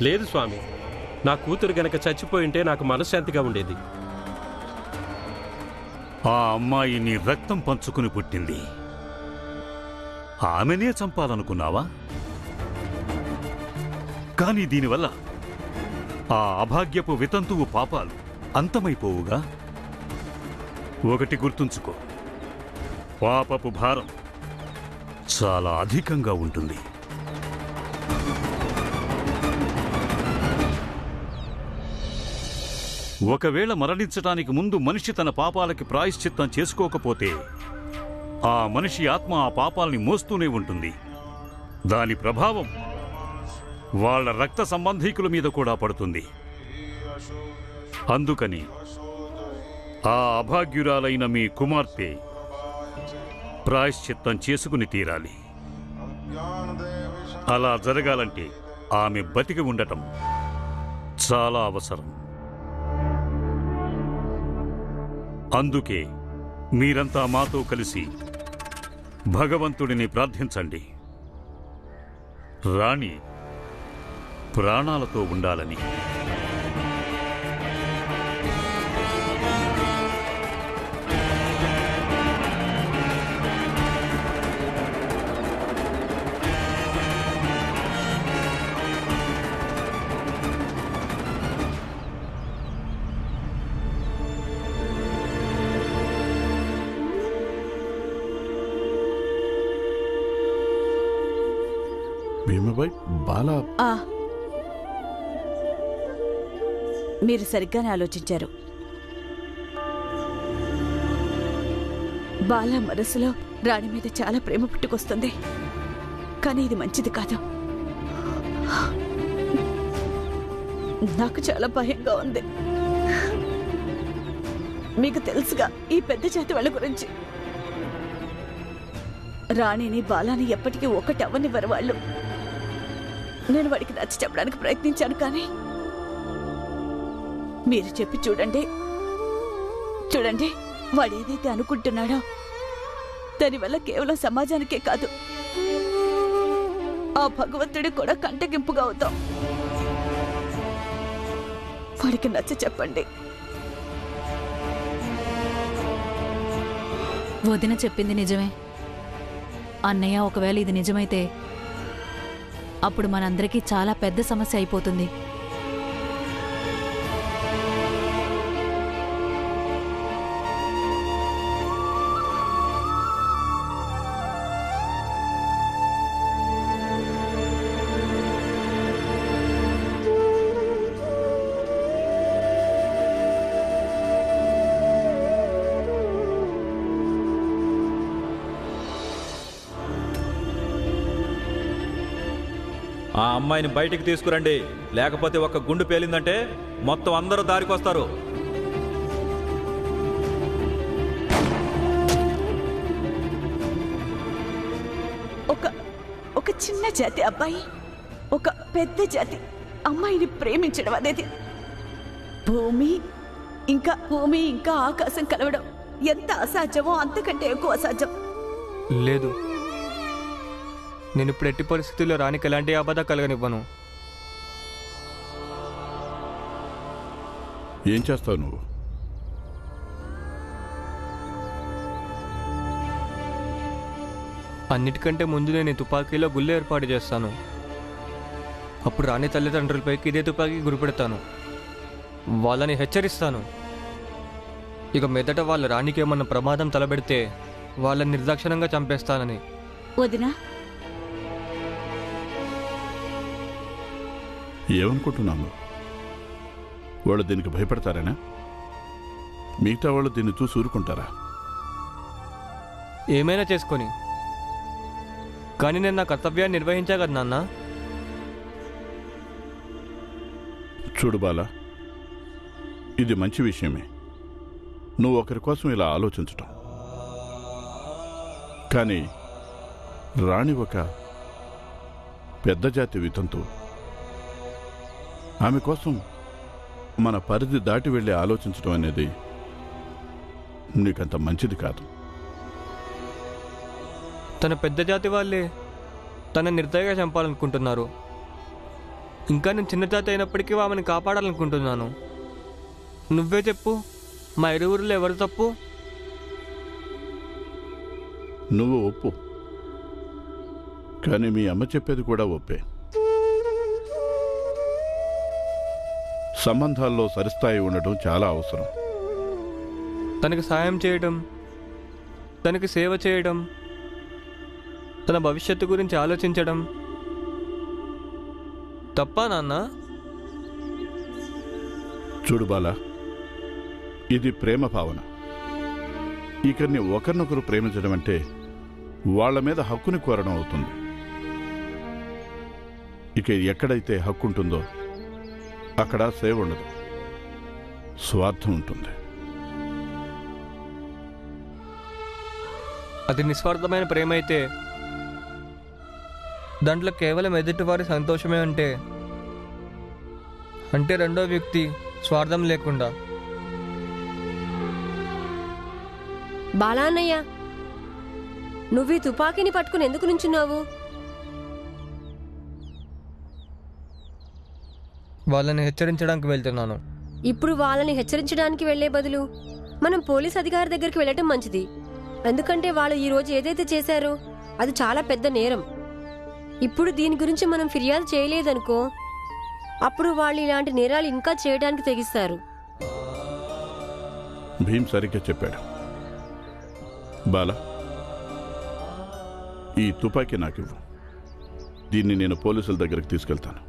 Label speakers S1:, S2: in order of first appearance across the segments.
S1: లేదు స్వామి, నా కూతురు గనక చచ్చిపోయింటే నాకు మనశ్శాంతిగా ఉండేది.
S2: ఆ అమ్మాయి నీ రక్తం పంచుకుని పుట్టింది. ఆమెనే చంపాలనుకున్నావా? కానీ దీనివల్ల ఆ అభాగ్యపు వితంతువు పాపాలు అంతమైపోవుగా. ఒకటి గుర్తుంచుకో, పాపపు భారం చాలా అధికంగా ఉంటుంది. ఒకవేళ మరణించటానికి ముందు మనిషి తన పాపాలకి ప్రాయశ్చిత్తం చేసుకోకపోతే ఆ మనిషి ఆత్మ ఆ పాపాల్ని మోస్తూనే ఉంటుంది. దాని ప్రభావం వాళ్ళ రక్త సంబంధీకుల మీద కూడా పడుతుంది. అందుకని ఆ అభాగ్యురాలైన మీ కుమార్తె ప్రాయశ్చిత్తం చేసుకుని తీరాలి. అలా జరగాలంటే ఆమె బతికి ఉండటం చాలా అవసరం. అందుకే మీరంతా మాతో కలిసి భగవంతుడిని ప్రార్థించండి, రాణి ప్రాణాలతో ఉండాలని.
S3: భీమబాయ్, బాలా
S4: మీరు సరిగ్గానే ఆలోచించారు. బాలా మనసులో రాణి మీద చాలా ప్రేమ పుట్టుకొస్తుంది. కానీ ఇది మంచిది కాదు. నాకు చాలా భయంగా ఉంది. మీకు తెలుసుగా ఈ పెద్ద జాతి వాళ్ళ గురించి. రాణిని బాలాని ఎప్పటికీ ఒకటి అవ్వనివ్వరు వాళ్ళు. నేను వాడికి నచ్చ చెప్పడానికి ప్రయత్నించాను, కానీ మీరు చెప్పి చూడండి వాడు ఏదైతే అనుకుంటున్నాడో దానివల్ల కేవలం సమాజానికే కాదు, ఆ భగవంతుడికి కూడా కంటగింపుగా అవుతాం. వాడికి నచ్చ చెప్పండి.
S5: వదిన చెప్పింది నిజమే. అన్నయ్య, ఒకవేళ ఇది నిజమైతే అప్పుడు మనందరికీ చాలా పెద్ద సమస్య అయిపోతుంది.
S6: ఆ అమ్మాయిని బయటికి తీసుకురండి, లేకపోతే ఒక గుండు పేలిందంటే మొత్తం అందరూ దారికొస్తారు.
S4: ఒక చిన్న జాతి అబ్బాయి ఒక పెద్ద జాతి అమ్మాయిని ప్రేమించడం అనేది భూమి ఇంకా ఆకాశం కలవడం ఎంత అసాధ్యమో అంతకంటే ఎక్కువ అసాధ్యం.
S7: లేదు, నేను ఇప్పుడు ఎట్టి పరిస్థితుల్లో రానికి ఎలాంటి ఆపద కలగనివ్వను.
S3: ఏం చేస్తావు నువ్వు?
S7: అన్నిటికంటే ముందు నేను తుపాకీలో గుళ్ళు ఏర్పాటు చేస్తాను. అప్పుడు రాణి తల్లిదండ్రులపైకి ఇదే తుపాకీ గురిపెడతాను. వాళ్ళని హెచ్చరిస్తాను. ఇక మీదట వాళ్ళ రాణికి ఏమన్నా ప్రమాదం తలబెడితే వాళ్ళని నిర్దాక్షిణంగా చంపేస్తానని.
S4: వదినా,
S3: ఏమనుకుంటున్నాము? వాళ్ళు దీనికి భయపడతారేనా? మిగతా వాళ్ళు దీన్ని చూసి ఊరుకుంటారా?
S7: ఏమైనా చేసుకొని, కానీ నేను నా కర్తవ్యాన్ని నిర్వహించా కదా నాన్న.
S3: చూడు బాలా, ఇది మంచి విషయమే, నువ్వు ఒకరి కోసం ఇలా ఆలోచించటం. కానీ రాణి ఒక పెద్ద జాతి వితంతు. ఆమె కోసం మన పరిధి దాటి వెళ్ళి ఆలోచించడం అనేది నీకంత మంచిది కాదు.
S7: తన పెద్ద జాతి వాళ్ళే తన నిర్దయగా చంపాలనుకుంటున్నారు. ఇంకా నేను చిన్న జాతి అయినప్పటికీ ఆమెను కాపాడాలనుకుంటున్నాను. నువ్వే చెప్పు, మా ఇరువురిలో ఎవరు తప్పు?
S3: నువ్వు ఒప్పు, కానీ మీ అమ్మ చెప్పేది కూడా ఒప్పే. సంబంధాల్లో సరిస్థాయి ఉండటం చాలా అవసరం.
S7: తనకి సాయం చేయడం, తనకి సేవ చేయడం, తన భవిష్యత్తు గురించి ఆలోచించడం తప్పా నాన్న?
S3: చూడు బాలా, ఇది ప్రేమ భావన. ఇకని ఒకరినొకరు ప్రేమించడం అంటే వాళ్ళ మీద హక్కుని కోరడం అవుతుంది. ఇక ఎక్కడైతే హక్కు ఉంటుందో అక్కడ సేవ ఉండదు, స్వార్థం ఉంటుంది.
S7: అది నిస్వార్థమైన ప్రేమ అయితే దాంట్లో కేవలం ఎదుటివారి సంతోషమే అంటే రెండో వ్యక్తి స్వార్థం లేకుండా.
S8: బాలాన్నయ్య, నువ్వు ఈ తుపాకీని పట్టుకుని ఎందుకు నుంచున్నావు?
S7: వాళ్ళని హెచ్చరించడానికి వెళ్తున్నాను.
S8: ఇప్పుడు వాళ్ళని హెచ్చరించడానికి వెళ్లే బదులు మనం పోలీస్ అధికారి దగ్గరికి వెళ్ళటం మంచిది. ఎందుకంటే వాళ్ళు ఈ రోజు ఏదైతే చేశారో అది చాలా పెద్ద నేరం. ఇప్పుడు దీని గురించి మనం ఫిర్యాదు చేయలేదనుకో, అప్పుడు వాళ్ళు ఇలాంటి నేరాలు ఇంకా చేయడానికి తెగిస్తారు.
S3: భీమ్ సరిగ్గా చెప్పాడు. బాలా, ఈ తుపాకీ నాకివ్వు. దీన్ని నేను పోలీసుల దగ్గరికి తీసుకెళ్తాను.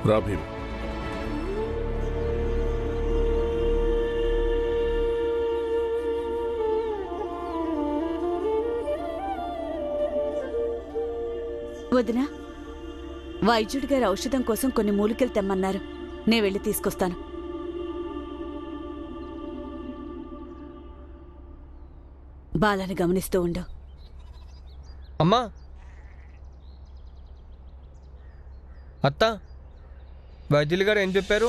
S3: రా భీమ్.
S4: వదినా, వైద్యుడి గారి ఔషధం కోసం కొన్ని మూలికలు తెమ్మన్నారు. నే వెళ్ళి తీసుకొస్తాను. బాలని గమనిస్తూ ఉండు.
S7: అమ్మా, అత్త, వైద్యులు గారు ఏం చెప్పారు?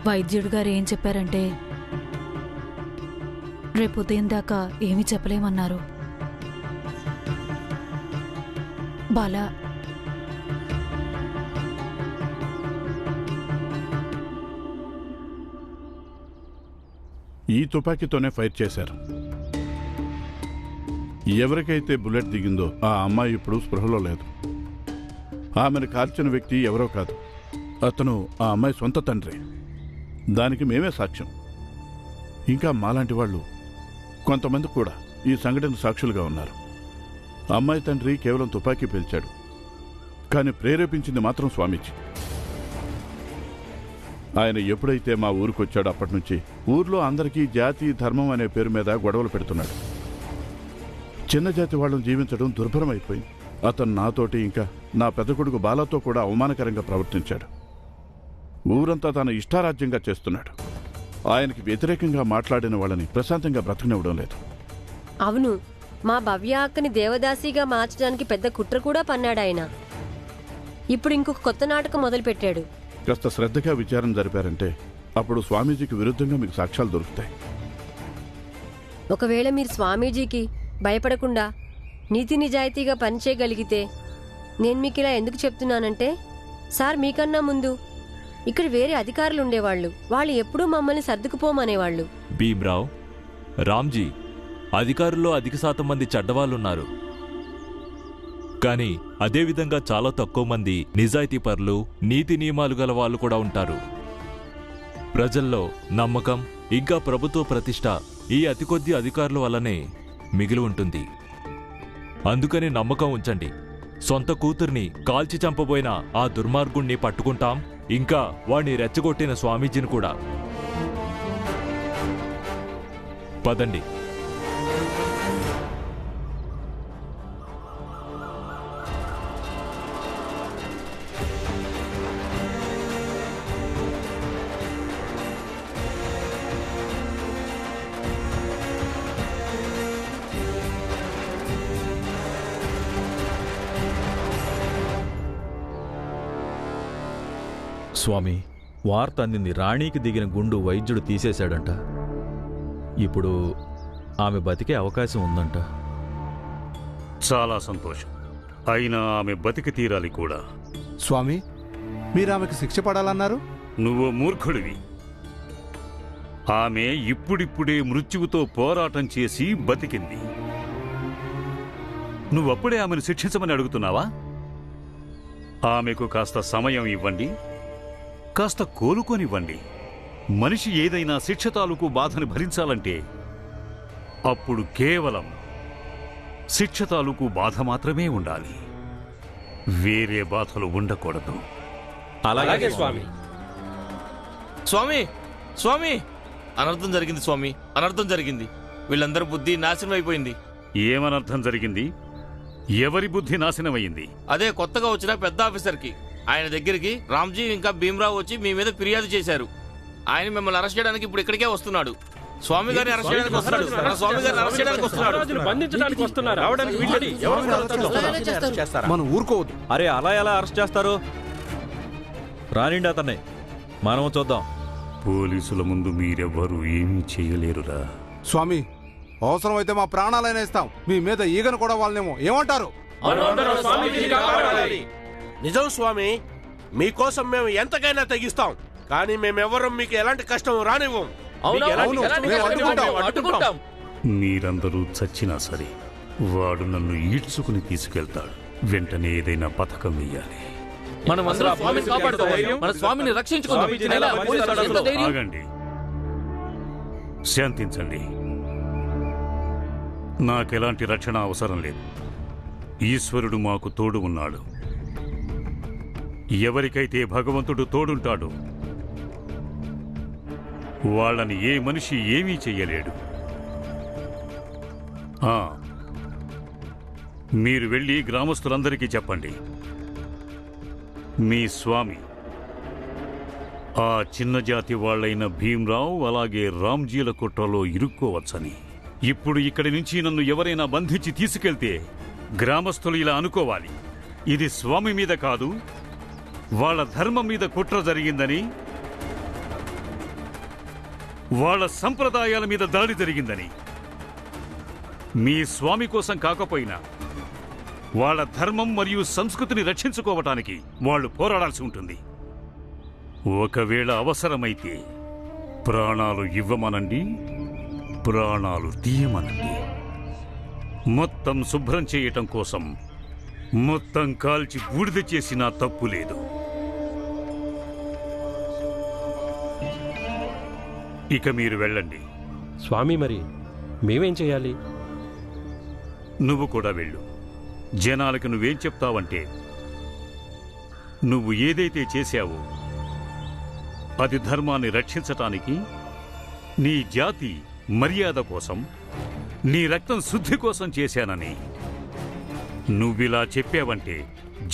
S5: వైద్యుడు గారు ఏం చెప్పారంటే రేపు ఉదయం దాకా ఏమీ చెప్పలేమన్నారు. బాలా,
S3: ఈ తుపాకీతోనే ఫైర్ చేశారు. ఎవరికైతే బుల్లెట్ దిగిందో ఆ అమ్మాయి ఇప్పుడు స్పృహలో లేదు. ఆమెను కాల్చిన వ్యక్తి ఎవరో కాదు, అతను ఆ అమ్మాయి సొంత తండ్రి. దానికి మేమే సాక్ష్యం. ఇంకా మాలాంటి వాళ్ళు కొంతమంది కూడా ఈ సంఘటన సాక్షులుగా ఉన్నారు. అమ్మాయి తండ్రి కేవలం తుపాకీ పేల్చాడు, కానీ ప్రేరేపించింది మాత్రం స్వామీజీ. ఆయన ఎప్పుడైతే మా ఊరికొచ్చాడో అప్పటి నుంచి ఊర్లో అందరికీ జాతి ధర్మం అనే పేరు మీద గొడవలు పెడుతున్నాడు. చిన్న జాతి వాళ్ళని జీవించడం దుర్భరం అయిపోయింది. అతను నాతోటి ఇంకా నా పెద్ద కొడుకు బాలాతో కూడా అవమానకరంగా ప్రవర్తించాడు. ఊరంతా తన ఇష్టారాజ్యంగా చేస్తున్నాడు. ఆయనకి వ్యతిరేకంగా మాట్లాడిన వాళ్ళని ప్రశాంతంగా బ్రతకనివ్వడం లేదు.
S8: అవును, మా భవ్య అక్కని దేవదాసిగా మార్చడానికి పెద్ద కుట్ర కూడా పన్నాడాయన. ఇప్పుడు ఇంకొక కొత్త నాటకం మొదలుపెట్టాడు.
S3: కాస్త శ్రద్ధగా విచారణ జరిపారంటే అప్పుడు స్వామీజీకి విరుద్ధంగా మీకు సాక్ష్యాలు దొరుకుతాయి.
S8: ఒకవేళ మీరు స్వామీజీకి భయపడకుండా నీతి నిజాయితీగా పనిచేయగలిగితే, నేను మీకు ఇలా ఎందుకు చెప్తున్నానంటే, సార్ మీకన్నా ముందు ఇక్కడ వేరే అధికారులు ఉండేవాళ్ళు. వాళ్ళు ఎప్పుడూ మమ్మల్ని సర్దుకుపోమనేవాళ్ళు.
S6: భీమ్రావ్, రామ్జీ, అధికారుల్లో అధిక శాతం మంది చెడ్డవాళ్ళున్నారు. కానీ అదేవిధంగా చాలా తక్కువ మంది నిజాయితీపరులు, నీతి నియమాలు గల వాళ్ళు కూడా ఉంటారు. ప్రజల్లో నమ్మకం ఇంకా ప్రభుత్వ ప్రతిష్ట ఈ అతి కొద్ది అధికారుల వల్లనే మిగిలి ఉంటుంది. అందుకని నమ్మకం ఉంచండి. సొంత కూతుర్ని కాల్చి చంపబోయిన ఆ దుర్మార్గుణ్ణి పట్టుకుంటాం, ఇంకా వాణ్ణి రెచ్చగొట్టిన స్వామీజీని కూడా. పదండి.
S9: స్వామి, వార్త అందింది. రాణికి దిగిన గుండు వైద్యుడు తీసేశాడంట. ఇప్పుడు ఆమె బతికే అవకాశం ఉందంట.
S2: చాలా సంతోషం. అయినా ఆమె బతికి తీరాలి కూడా.
S10: స్వామి, మీరు ఆమెకు శిక్ష పడాలన్నారు?
S2: నువ్వు మూర్ఖుడివి. ఆమె ఇప్పుడిప్పుడే మృత్యువుతో పోరాటం చేసి బతికింది. నువ్వప్పుడే ఆమెను శిక్షించమని అడుగుతున్నావా? ఆమెకు కాస్త సమయం ఇవ్వండి, కాస్త కోలుకొనివ్వండి. మనిషి ఏదైనా శిక్ష తాలూకు బాధను భరించాలంటే అప్పుడు కేవలం శిక్ష తాలూకు బాధ మాత్రమే ఉండాలి, వేరే బాధలు ఉండకూడదు.
S1: అలాగే స్వామి.
S11: స్వామి, స్వామి, అనర్థం జరిగింది స్వామి, అనర్థం జరిగింది. వీళ్ళందరి బుద్ధి నాశనం అయిపోయింది.
S2: ఏమనర్థం జరిగింది? ఎవరి బుద్ధి నాశనమైంది?
S11: అదే కొత్తగా వచ్చిన పెద్ద ఆఫీసర్కి. ఆయన దగ్గరికి రామ్జీ ఇంకా భీమరావు వచ్చి మీ మీద ఫిర్యాదు చేశారు. ఆయన మిమ్మల్ని అరెస్ట్ చేయడానికి ఇప్పుడు ఇక్కడికే వస్తున్నాడు. స్వామి గారిని అరెస్ట్ చేయడానికి వస్తున్నాడు. మన స్వామి గారిని అరెస్ట్ చేయడానికి వస్తున్నాడు.
S1: బంధించడానికి వస్తున్నారు.
S10: మనం ఊరుకోవద్దు.
S9: అరే, అలా ఎలా అరెస్ట్ చేస్తారు? రానిండి అతన్ని, మనం చూద్దాం.
S2: పోలీసుల ముందు మీరెవ్వరూ ఏమీ చేయలేరురా.
S10: స్వామి, అవసరమైతే మా ప్రాణాలైనా ఇస్తాం. మీ మీద ఈగను కూడా వాళ్ళనేమో. ఏమంటారు?
S12: నిజం స్వామి, మీకోసం మేము ఎంతకైనా తెగిస్తాం. కానీ మేమెవ్వరం మీకు ఎలాంటి కష్టం రానివ్వం.
S2: మీరందరూ చచ్చినా సరే వాడు నన్ను ఈడ్చుకుని తీసుకెళ్తాడు. వెంటనే ఏదైనా పథకం వెయ్యాలి. ఆగండి, శాంతించండి. నాకెలాంటి రక్షణ అవసరం లేదు. ఈశ్వరుడు మాకు తోడు ఉన్నాడు. ఎవరికైతే భగవంతుడు తోడుంటాడో వాళ్ళని ఏ మనిషి ఏమీ చెయ్యలేడు. మీరు వెళ్ళి గ్రామస్తులందరికీ చెప్పండి, మీ స్వామి ఆ చిన్న జాతి వాళ్లైన భీమరావు అలాగే రామ్జీల కుట్రలో ఇరుక్కోవచ్చని. ఇప్పుడు ఇక్కడి నుంచి నన్ను ఎవరైనా బంధించి తీసుకెళ్తే గ్రామస్తులు ఇలా అనుకోవాలి, ఇది స్వామి మీద కాదు, వాళ్ళ ధర్మం మీద కుట్ర జరిగిందని, వాళ్ళ సంప్రదాయాల మీద దాడి జరిగిందని. మీ స్వామి కోసం కాకపోయినా వాళ్ళ ధర్మం మరియు సంస్కృతిని రక్షించుకోవటానికి వాళ్ళు పోరాడాల్సి ఉంటుంది. ఒకవేళ అవసరమైతే ప్రాణాలు ఇవ్వమనండి, ప్రాణాలు తీయమనండి. మొత్తం శుభ్రం చేయటం కోసం మొత్తం కాల్చి బూడిద చేసినా తప్పు లేదు. ఇక మీరు వెళ్ళండి.
S1: స్వామి, మరి మేమేం చేయాలి?
S2: నువ్వు కూడా వెళ్ళు. జనాలకు నువ్వేం చెప్తావంటే, నువ్వు ఏదైతే చేశావో అది ధర్మాన్ని రక్షించటానికి, నీ జాతి మర్యాద కోసం, నీ రక్తం శుద్ధి కోసం చేశానని నువ్విలా చెప్పావంటే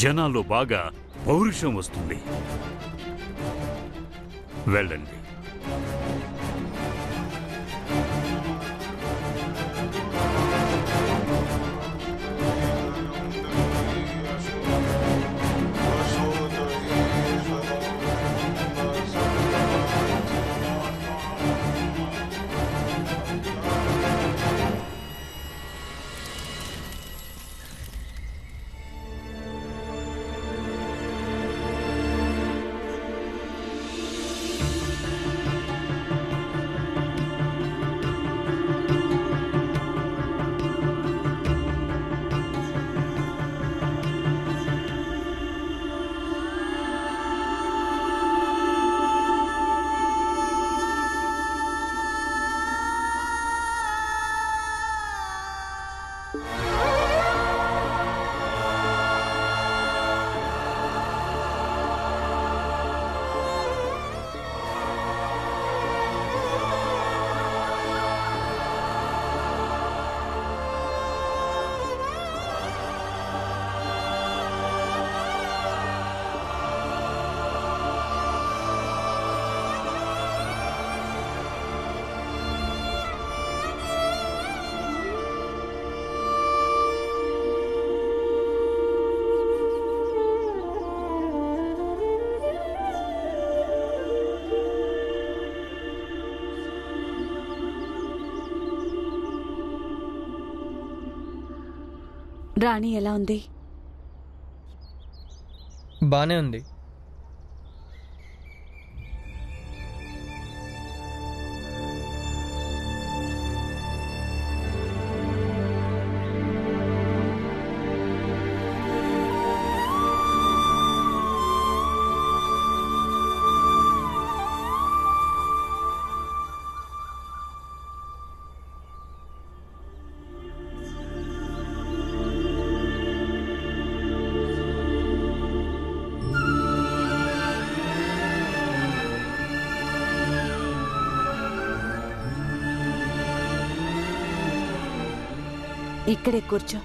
S2: జనాల్లో బాగా పౌరుషం వస్తుంది. వెళ్ళండి.
S4: రాణి ఎలా ఉంది?
S7: బానే ఉంది.
S4: ఇక్కడే కూర్చో.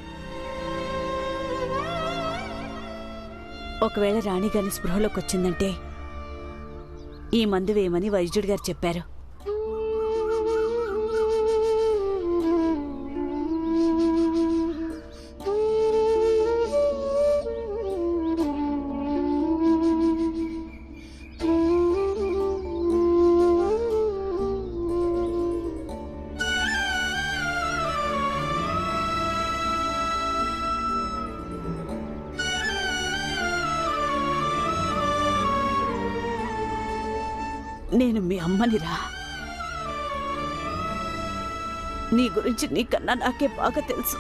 S4: ఒకవేళ రాణి గారి స్పృహలోకి వచ్చిందంటే ఈ మందు వేయమని వైద్యుడి గారు చెప్పారు. నేను మీ అమ్మనిరా. నీ గురించి నీకన్నా నాకే బాగా తెలుసు.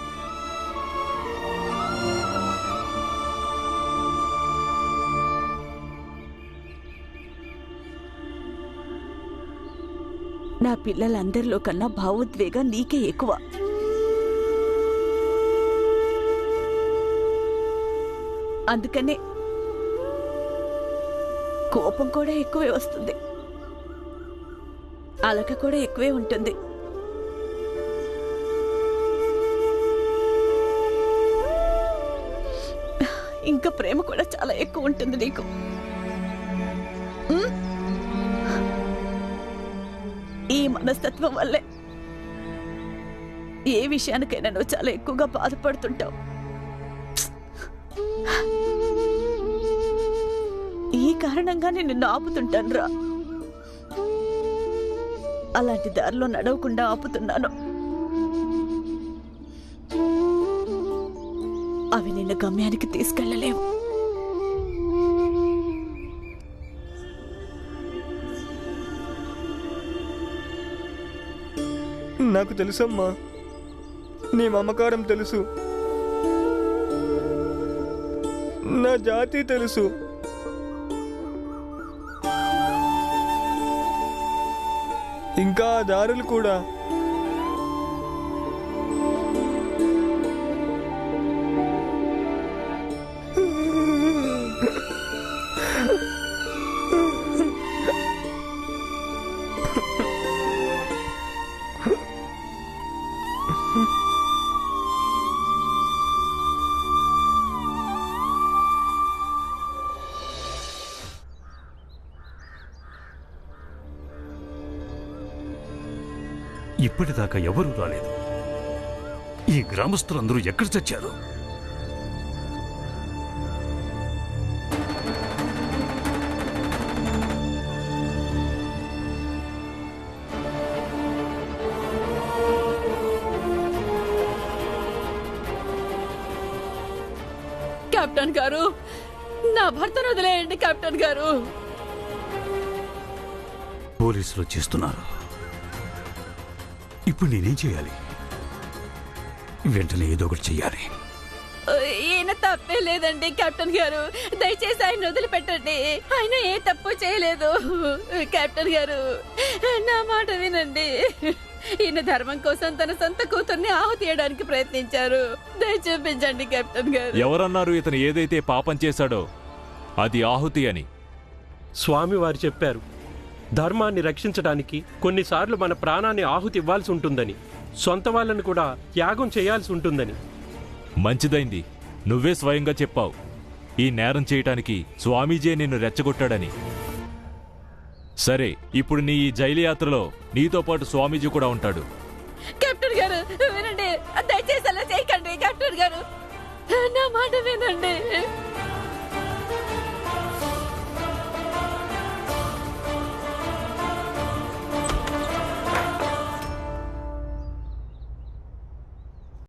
S4: నా పిల్లలందరిలో కన్నా భావోద్వేగం నీకే ఎక్కువ. అందుకనే కోపం కూడా ఎక్కువే వస్తుంది, అలక కూడా ఎక్కువే ఉంటుంది. ఇంకా ప్రేమ కూడా చాలా ఎక్కువ ఉంటుంది నీకు. ఈ మనస్తత్వం వల్లే ఏ విషయానికైనా నువ్వు చాలా ఎక్కువగా బాధపడుతుంటావు. ఈ కారణంగానే నిన్ను ఆపుతుంటాను రా. అలాంటి దారిలో నడవకుండా ఆపుతున్నాను. అవి నిన్ను గమ్యానికి తీసుకెళ్ళలేవు.
S7: నాకు తెలుసమ్మా, నీ మమకారం తెలుసు, నా జాతి తెలుసు. ఇంకా దారులు కూడా.
S2: ఇప్పటిదాకా ఎవరూ రాలేదు. ఈ గ్రామస్తులందరూ ఎక్కడ చచ్చారు?
S4: కెప్టెన్ గారు, నా భర్తను వదిలేయండి కెప్టెన్ గారు.
S2: పోలీసులు చేస్తున్నారు. ఇప్పుడు నేనేం చేయాలి? వెంటనే ఏదో ఒకటి చెయ్యాలి.
S4: ఈయన తప్పే లేదండి కెప్టెన్ గారు, దయచేసి ఆయన వదిలిపెట్టండి. ఆయన ఏ తప్పు చేయలేదు. కెప్టెన్ గారు, నా మాట వినండి. ఈయన ధర్మం కోసం తన సొంత కూతుర్ని ఆహుతీయడానికి ప్రయత్నించారు. దయ చూపించండి కెప్టెన్ గారు.
S6: ఎవరన్నారు ఇతను ఏదైతే పాపం చేశాడో అది ఆహుతి అని?
S1: స్వామి వారు చెప్పారు, ధర్మాన్ని రక్షించడానికి కొన్నిసార్లు మన ప్రాణాన్ని ఆహుతి ఇవ్వాల్సి ఉంటుందని, సొంత వాళ్ళని కూడా త్యాగం చేయాల్సి ఉంటుందని.
S6: మంచిదైంది, నువ్వే స్వయంగా చెప్పావు ఈ నేరం చేయటానికి స్వామీజీ నిన్ను రెచ్చగొట్టాడని. సరే, ఇప్పుడు నీ ఈ జైలు యాత్రలో నీతో పాటు స్వామీజీ కూడా ఉంటాడు.
S4: కెప్టెన్ గారు వినండి, దయచేసి అలా చేయకండి కెప్టెన్ గారు, నా మాట వినండి.